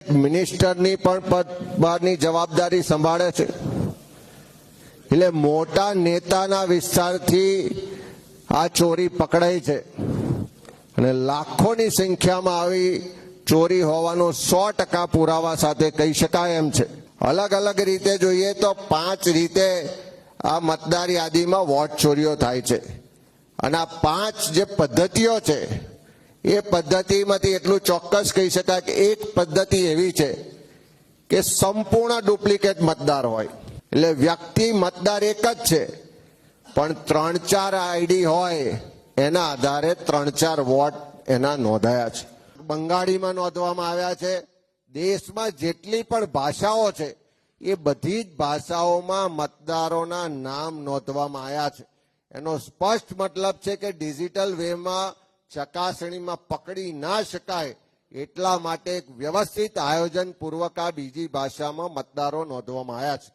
મિનિસ્ટરની પણ પદની જવાબદારી સંભાળે છે, એટલે મોટા નેતાના વિસ્તારથી આ ચોરી પકડાઈ છે અને લાખોની સંખ્યામાં આવી ચોરી હોવાનું 100% પુરાવા સાથે કહી શકાય એમ છે। અલગ અલગ રીતે જોઈએ તો 5 રીતે આ મતદાર યાદીમાં વોટ ચોરીઓ થાય છે અને આ 5 જે પદ્ધતિઓ છે એ પદ્ધતિમાંથી એટલું ચોક્કસ કહી શકાય કે એક પદ્ધતિ એવી છે કે સંપૂર્ણ ડુપ્લિકેટ મતદાર હોય, એટલે વ્યક્તિ મતદાર એક જ છે પણ 3-4 આઈડી હોય એના આધારે 3-4 વોટ એના નોંધાયા છે। બંગાળીમાં નોંધવામાં આવ્યા છે। દેશમાં જેટલી પણ ભાષાઓ છે એ બધી જ ભાષાઓમાં મતદારોના નામ નોંધવામાં આવ્યા છે। એનો સ્પષ્ટ મતલબ છે કે ડિજિટલ વેમાં ચકાસણીમાં પકડી ના શકાય એટલા માટે એક વ્યવસ્થિત આયોજન પૂર્વક આ બીજી ભાષામાં મતદારો નોંધવામાં આવ્યા છે।